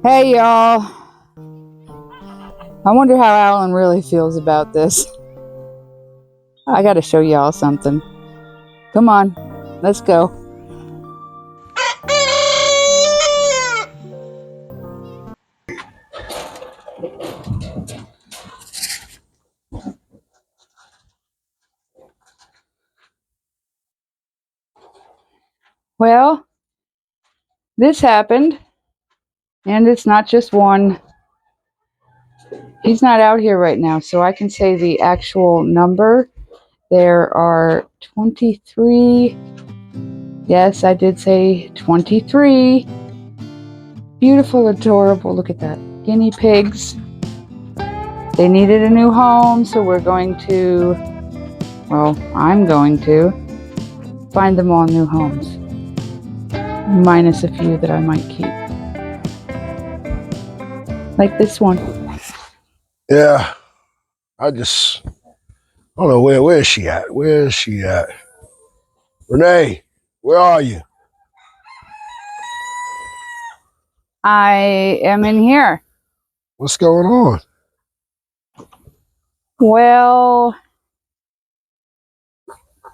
Hey y'all, I wonder how Alan really feels about this. I gotta show y'all something. Come on, let's go. Well, this happened, and it's not just one. He's not out here right now, so I can say the actual number. There are 23. Yes, I did say 23. Beautiful, adorable, look at that. Guinea pigs. They needed a new home, so we're going to, well, I'm going to find them all new homes. Minus a few that I might keep. Like this one. Yeah, I don't know where is she at? Where is she at? Renee, where are you? I am in here. What's going on? Well,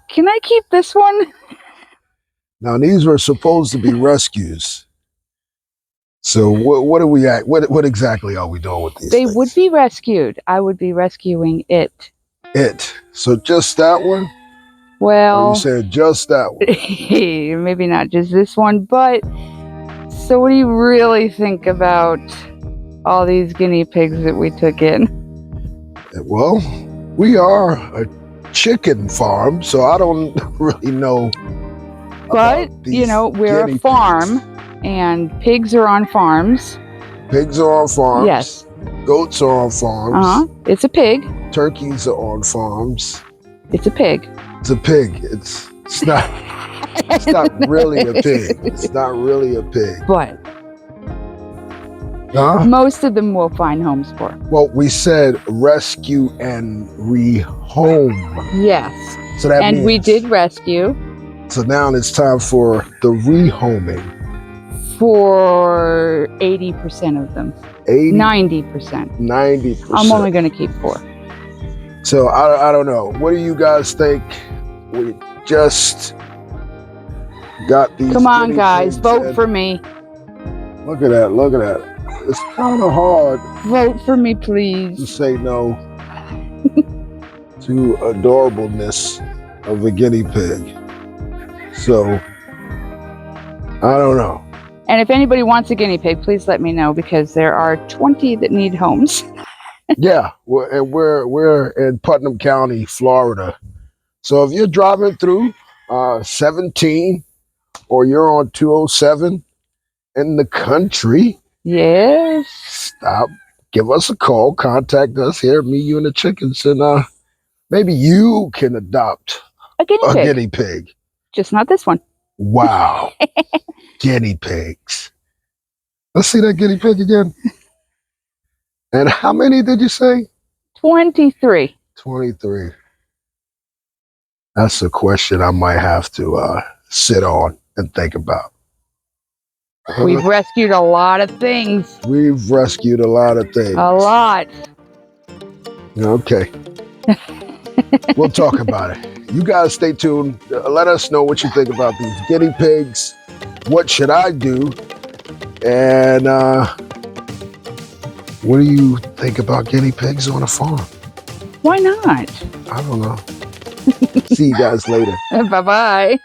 can I keep this one? Now these were supposed to be rescues. So what are we at? What exactly are we doing with these They things? would be rescued. I would be rescuing it. So just that one? Well, Or you said just that one? maybe not just this one, but so what do you really think about all these guinea pigs that we took in? Well, we are a chicken farm, so I don't really know. But, you know, we're a farm, and pigs are on farms. Pigs are on farms. Yes. Goats are on farms. It's a pig. Turkeys are on farms. It's a pig. It's a pig. It's not. It's not really a pig. It's not really a pig. But most of them will find homes for. Well, we said rescue and rehome. Yes. So that means, we did rescue. So now it's time for the rehoming. For 80% of them. 90%. 90%. I'm only going to keep 4. So I don't know. What do you guys think? We just got these. Come on, guys, vote for me. Look at that. Look at that. It's kind of hard. Vote for me, please. To say no to adorableness of a guinea pig. So I don't know. And if anybody wants a guinea pig, please let me know, because there are 20 that need homes. Yeah, we're in Putnam County, Florida. So if you're driving through 17 or you're on 207 in the country, yes, stop, give us a call, contact us here, me, you, and the chickens, and maybe you can adopt a guinea pig. Just not this one. Wow. Guinea pigs. Let's see that guinea pig again. And how many did you say? 23. 23. That's a question I might have to sit on and think about. We've rescued a lot of things. We've rescued a lot of things. A lot. Okay. We'll talk about it. You guys stay tuned. Let us know what you think about these guinea pigs. What should I do? And what do you think about guinea pigs on a farm? Why not? I don't know. See you guys later. Bye-bye.